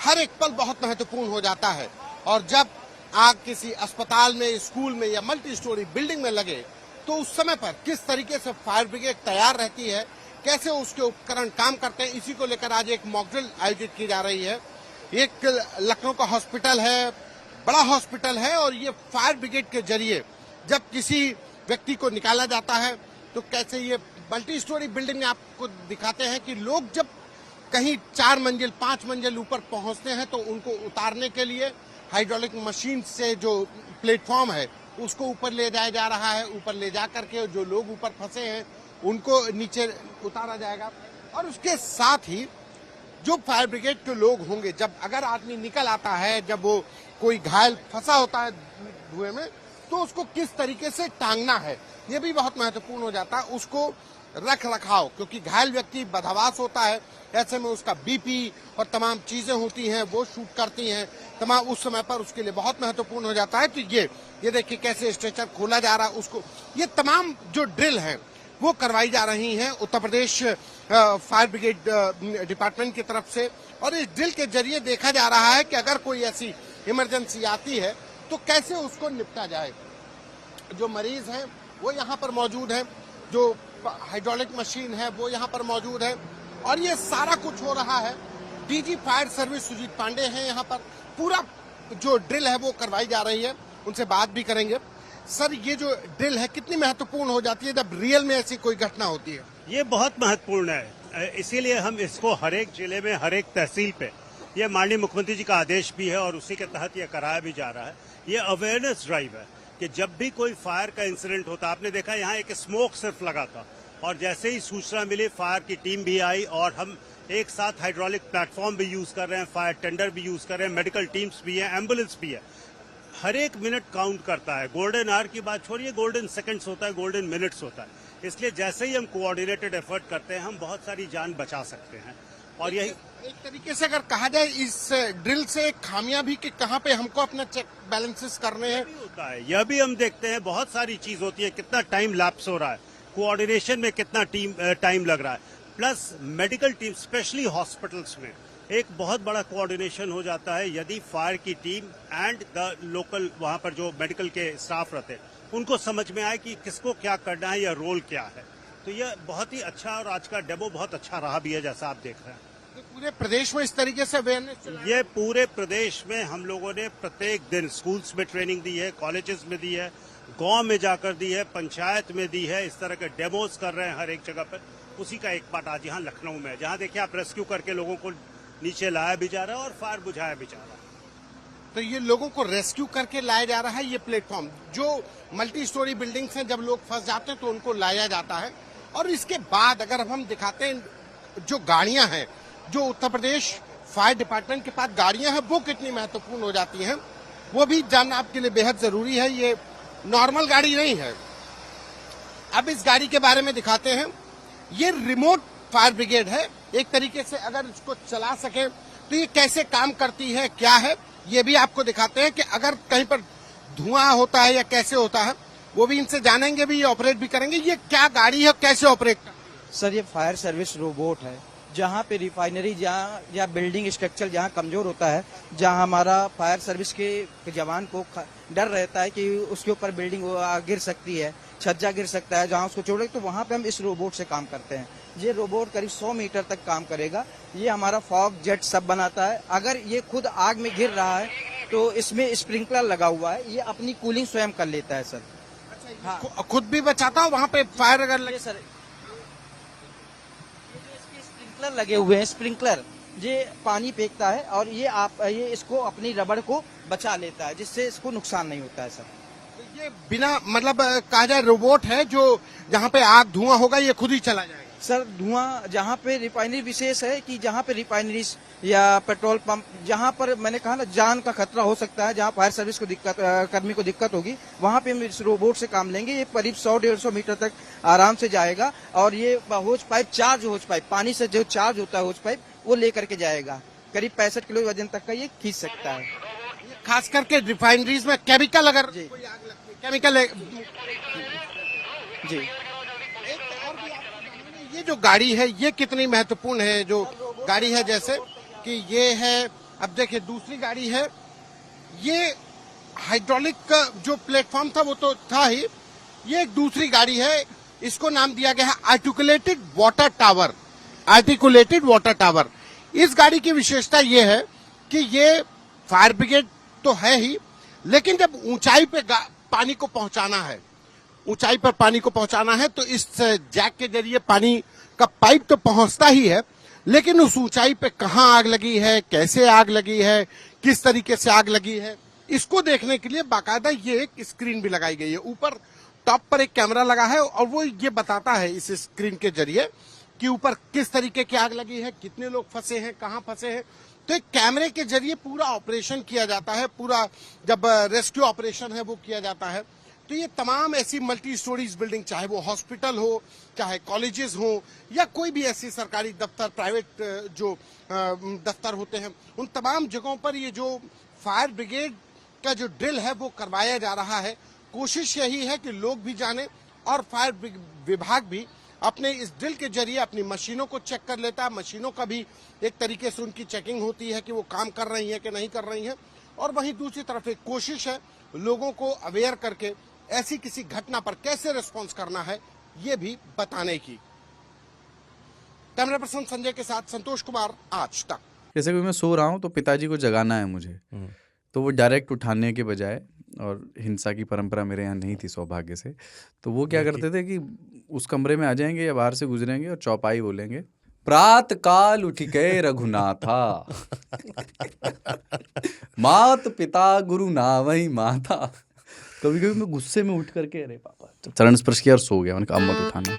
हर एक पल बहुत महत्वपूर्ण हो जाता है। और जब आग किसी अस्पताल में, स्कूल में या मल्टी स्टोरी बिल्डिंग में लगे तो उस समय पर किस तरीके से फायर ब्रिगेड तैयार रहती है, कैसे उसके उपकरण काम करते हैं, इसी को लेकर आज एक मॉक ड्रिल आयोजित की जा रही है। एक लखनऊ का हॉस्पिटल है, बड़ा हॉस्पिटल है, और ये फायर ब्रिगेड के जरिए जब किसी व्यक्ति को निकाला जाता है तो कैसे ये मल्टी स्टोरी बिल्डिंग में आपको दिखाते हैं कि लोग जब कहीं 4 मंजिल 5 मंजिल ऊपर पहुंचते हैं तो उनको उतारने के लिए हाइड्रोलिक मशीन से जो प्लेटफॉर्म है उसको ऊपर ले जाया जा रहा है। ऊपर ले जा करके जो लोग ऊपर फंसे हैं उनको नीचे उतारा जाएगा। और उसके साथ ही जो फायर ब्रिगेड के लोग होंगे, जब अगर आदमी निकल आता है, जब वो कोई घायल फंसा होता है धुएं में, तो उसको किस तरीके से टांगना है ये भी बहुत महत्वपूर्ण हो जाता है। उसको रख रखाव, क्योंकि घायल व्यक्ति बदहवास होता है, ऐसे में उसका बीपी और तमाम चीजें होती हैं वो शूट करती हैं, तमाम उस समय पर उसके लिए बहुत महत्वपूर्ण हो जाता है। तो ये देखिए कैसे स्ट्रेचर खोला जा रहा है उसको, ये तमाम जो ड्रिल है वो करवाई जा रही हैं Uttar Pradesh fire brigade department की तरफ से। और इस ड्रिल के जरिए देखा जा रहा है कि अगर कोई ऐसी इमरजेंसी आती है तो कैसे उसको निपटा जाए। जो मरीज हैं वो यहाँ पर मौजूद हैं, जो हाइड्रोलिक मशीन है वो यहाँ पर मौजूद है, और ये सारा कुछ हो रहा है। DG fire service Sujit Pandey हैं यहाँ पर, पूरा जो ड्रिल है वो करवाई जा रही है, उनसे बात भी करेंगे। सर, ये जो ड्रिल है कितनी महत्वपूर्ण हो जाती है जब रियल में ऐसी कोई घटना होती है? ये बहुत महत्वपूर्ण है, इसीलिए हम इसको हर एक जिले में, हर एक तहसील पे, ये माननीय मुख्यमंत्री जी का आदेश भी है और उसी के तहत ये कराया भी जा रहा है। ये अवेयरनेस ड्राइव है कि जब भी कोई फायर का इंसिडेंट होता, आपने देखा यहाँ एक स्मोक सिर्फ लगा था, और जैसे ही सूचना मिली फायर की टीम भी आई और हम एक साथ हाइड्रोलिक प्लेटफॉर्म भी यूज कर रहे हैं, फायर टेंडर भी यूज कर रहे हैं, मेडिकल टीम्स भी है, एम्बुलेंस भी है। हर एक मिनट काउंट करता है। गोल्डन आवर की बात छोड़िए, गोल्डन सेकंड्स होता है, गोल्डन मिनट्स होता है। इसलिए जैसे ही हम कोऑर्डिनेटेड एफर्ट करते हैं हम बहुत सारी जान बचा सकते हैं। और यही एक तरीके से अगर कहा जाए इस ड्रिल से खामियां भी कि कहाँ पे हमको अपना चेक बैलेंसेस करने हैं होता है, यह भी हम देखते हैं। बहुत सारी चीज होती है, कितना टाइम लैप्स हो रहा है, कोऑर्डिनेशन में कितना टाइम लग रहा है, plus medical team specially hospitals में एक बहुत बड़ा कोऑर्डिनेशन हो जाता है। यदि फायर की टीम एंड द लोकल वहां पर जो मेडिकल के स्टाफ रहते हैं उनको समझ में आए कि किसको क्या करना है या रोल क्या है, तो यह बहुत ही अच्छा, और आज का डेमो बहुत अच्छा रहा भी है जैसा आप देख रहे हैं। तो पूरे प्रदेश में इस तरीके से अवेयरनेस, ये पूरे प्रदेश में हम लोगों ने प्रत्येक दिन स्कूल्स में ट्रेनिंग दी है, कॉलेजेस में दी है, गांव में जाकर दी है, पंचायत में दी है। इस तरह के डेमोज कर रहे हैं हर एक जगह पर। उसी का एक पार्ट आज यहाँ लखनऊ में, जहाँ देखिए आप रेस्क्यू करके लोगों को नीचे लाया भी जा रहा है और फायर बुझाया भी जा रहा है। तो ये लोगों को रेस्क्यू करके लाया जा रहा है। ये प्लेटफॉर्म जो मल्टी स्टोरी बिल्डिंग्स हैं, जब लोग फंस जाते हैं तो उनको लाया जाता है। और इसके बाद अगर हम दिखाते हैं जो गाड़ियां हैं, जो उत्तर प्रदेश फायर डिपार्टमेंट के पास गाड़ियां हैं वो कितनी महत्वपूर्ण हो जाती हैं, वो भी जानना आपके लिए बेहद जरूरी है। ये नॉर्मल गाड़ी नहीं है। अब इस गाड़ी के बारे में दिखाते हैं। ये रिमोट फायर ब्रिगेड है। एक तरीके से अगर इसको चला सके तो ये कैसे काम करती है, क्या है, ये भी आपको दिखाते हैं कि अगर कहीं पर धुआं होता है या कैसे होता है, वो भी इनसे जानेंगे भी, ये ऑपरेट भी करेंगे। ये क्या गाड़ी है, कैसे ऑपरेट करती है? सर, ये फायर सर्विस रोबोट है। जहाँ पे रिफाइनरी, जहाँ या बिल्डिंग स्ट्रक्चर जहाँ कमजोर होता है, जहाँ हमारा फायर सर्विस के जवान को डर रहता है कि उसके ऊपर बिल्डिंग गिर सकती है, छज्जा गिर सकता है, जहाँ उसको चोट, तो वहाँ पे हम इस रोबोट से काम करते हैं। ये रोबोट करीब 100 मीटर तक काम करेगा। ये हमारा फॉग जेट सब बनाता है। अगर ये खुद आग में गिर रहा है तो इसमें स्प्रिंकलर लगा हुआ है, ये अपनी कूलिंग स्वयं कर लेता है सर। हाँ, खुद भी बचाता है वहाँ पे फायर अगर लगे। सर, स्प्रिंकलर लगे हुए हैं, स्प्रिंकलर ये पानी फेंकता है और ये इसको अपनी रबड़ को बचा लेता है, जिससे इसको नुकसान नहीं होता है सर। ये बिना मतलब कहा जाए रोबोट है जो जहाँ पे आग धुआं होगा ये खुद ही चला जाएगा। सर, धुआं जहाँ पे रिफाइनरी, विशेष है कि जहाँ पे रिफाइनरीज या पेट्रोल पंप, जहाँ पर मैंने कहा ना जान का खतरा हो सकता है, जहाँ फायर सर्विस को दिक्कत, कर्मी को दिक्कत होगी, वहाँ पे हम इस रोबोट से काम लेंगे। ये करीब 100-150 मीटर तक आराम से जाएगा और ये hose pipe, charge hose pipe, पानी से जो चार्ज होता है होज पाइप, वो लेकर के जाएगा। करीब 65 किलो वजन तक का ये खींच सकता है। खास करके रिफाइनरीज में केमिकल, अगर कोई आग लगती है, केमिकल जी। ये जो गाड़ी है ये कितनी महत्वपूर्ण है? जो गाड़ी है जैसे कि ये है अब देखिए दूसरी गाड़ी है, ये हाइड्रोलिक का जो प्लेटफॉर्म था वो तो था ही, ये एक दूसरी गाड़ी है, इसको नाम दिया गया है articulated water tower. Articulated water tower, इस गाड़ी की विशेषता ये है कि ये फायर ब्रिगेड तो है ही, लेकिन जब ऊंचाई पे पानी को पहुंचाना है, ऊंचाई पर पानी को पहुंचाना है तो इस जैक के जरिए पानी का पाइप तो पहुंचता ही है, लेकिन उस ऊंचाई पे कहां आग लगी है, कैसे आग लगी है, किस तरीके से आग लगी है, इसको देखने के लिए बाकायदा ये एक स्क्रीन भी लगाई गई है। ऊपर टॉप पर एक कैमरा लगा है और वो ये बताता है इस स्क्रीन के जरिए कि ऊपर किस तरीके की आग लगी है, कितने लोग फंसे हैं, कहां फंसे हैं। तो एक कैमरे के जरिए पूरा ऑपरेशन किया जाता है, पूरा जब रेस्क्यू ऑपरेशन है वो किया जाता है। तो ये तमाम ऐसी मल्टी स्टोरीज बिल्डिंग, चाहे वो हॉस्पिटल हो, चाहे कॉलेजेस हो, या कोई भी ऐसी सरकारी दफ्तर, प्राइवेट जो दफ्तर होते हैं, उन तमाम जगहों पर ये जो फायर ब्रिगेड का जो ड्रिल है वो करवाया जा रहा है। कोशिश यही है कि लोग भी जाने और फायर विभाग भी अपने इस ड्रिल के जरिए अपनी मशीनों को चेक कर लेता है। मशीनों का भी एक तरीके से उनकी चेकिंग होती है कि वो काम कर रही है कि नहीं कर रही है। और वहीं दूसरी तरफ एक कोशिश है लोगों को अवेयर करके ऐसी किसी घटना पर कैसे रिस्पॉन्स करना है ये भी बताने की। कैमरा पर्सन संजय के साथ संतोष कुमार, आज तक। जैसे कि मैं सो रहा हूँ तो पिताजी को जगाना है मुझे, तो वो डायरेक्ट उठाने के बजाय, और हिंसा की परंपरा मेरे यहाँ नहीं थी सौभाग्य से, तो वो क्या करते थे कि उस कमरे में आ जाएंगे या बाहर से गुजरेंगे और चौपाई बोलेंगे, प्रात काल उठ गए रघुनाथा मात पिता गुरु नावही माता। कभी कभी मैं गुस्से में उठ करके अरे पापा चरण स्पर्श किया और सो गया। मैंने कहा अब मत उठाना।